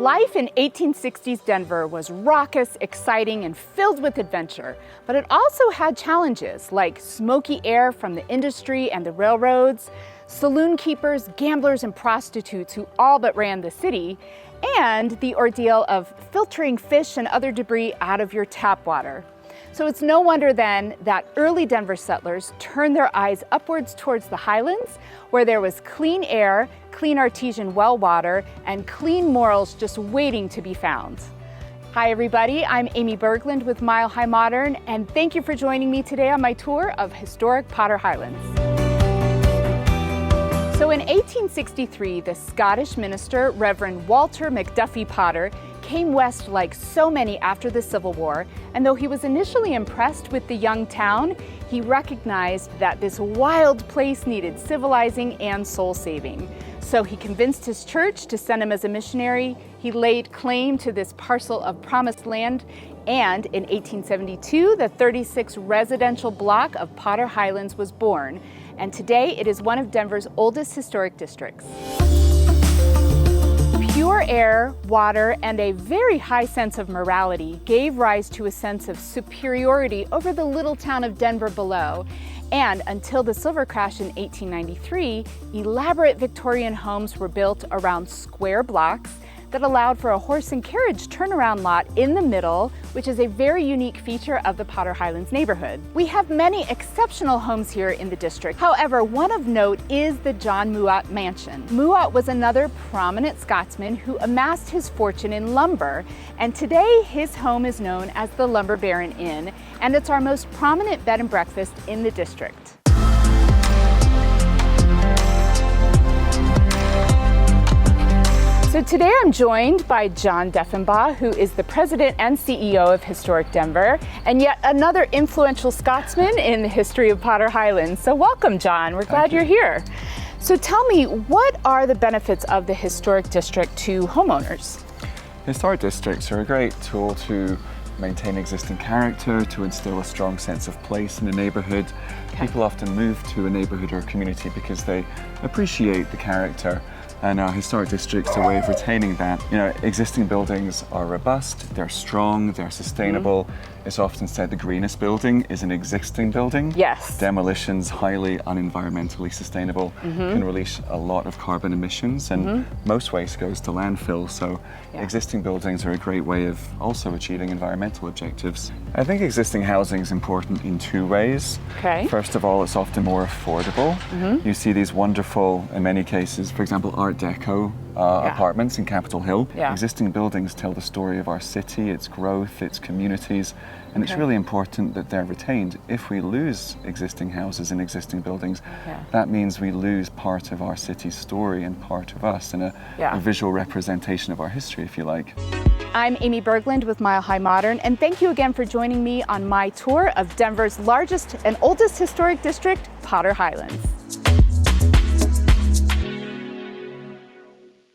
Life in 1860s Denver was raucous, exciting, and filled with adventure, but it also had challenges like smoky air from the industry and the railroads, saloon keepers, gamblers, and prostitutes who all but ran the city, and the ordeal of filtering fish and other debris out of your tap water. So it's no wonder then that early Denver settlers turned their eyes upwards towards the Highlands, where there was clean air, clean artesian well water, and clean morals just waiting to be found. Hi everybody, I'm Amy Berglund with Mile High Modern, and thank you for joining me today on my tour of historic Potter Highlands. So in 1863, the Scottish minister, Reverend Walter McDuffie Potter, came west like so many after the Civil War, and though he was initially impressed with the young town, he recognized that this wild place needed civilizing and soul-saving. So he convinced his church to send him as a missionary. He laid claim to this parcel of promised land, and in 1872, the 36 residential block of Potter Highlands was born, and today it is one of Denver's oldest historic districts. Pure air, water, and a very high sense of morality gave rise to a sense of superiority over the little town of Denver below. And until the silver crash in 1893, elaborate Victorian homes were built around square blocks that allowed for a horse and carriage turnaround lot in the middle, which is a very unique feature of the Potter Highlands neighborhood. We have many exceptional homes here in the district. However, one of note is the John Muat Mansion. Muat was another prominent Scotsman who amassed his fortune in lumber, and today his home is known as the Lumber Baron Inn, and it's our most prominent bed and breakfast in the district. So today I'm joined by John Deffenbaugh, who is the president and CEO of Historic Denver, and yet another influential Scotsman in the history of Potter Highlands. So welcome, John. We're glad you're here. So tell me, what are the benefits of the historic district to homeowners? Historic districts are a great tool to maintain existing character, to instill a strong sense of place in a neighborhood. People often move to a neighborhood or community because they appreciate the character. And our historic district's a way of retaining that. You know, existing buildings are robust, they're strong, they're sustainable. It's often said the greenest building is an existing building. Yes. Demolition's highly unenvironmentally sustainable, can release a lot of carbon emissions, and most waste goes to landfill. So existing buildings are a great way of also achieving environmental objectives. I think existing housing is important in two ways. Okay. First of all, it's often more affordable. You see these wonderful, in many cases, for example, Art Deco apartments in Capitol Hill. Existing buildings tell the story of our city, its growth, its communities, and it's really important that they're retained. If we lose existing houses and existing buildings, that means we lose part of our city's story and part of us, and a visual representation of our history, if you like. I'm Amy Berglund with Mile High Modern, and thank you again for joining me on my tour of Denver's largest and oldest historic district, Potter Highlands.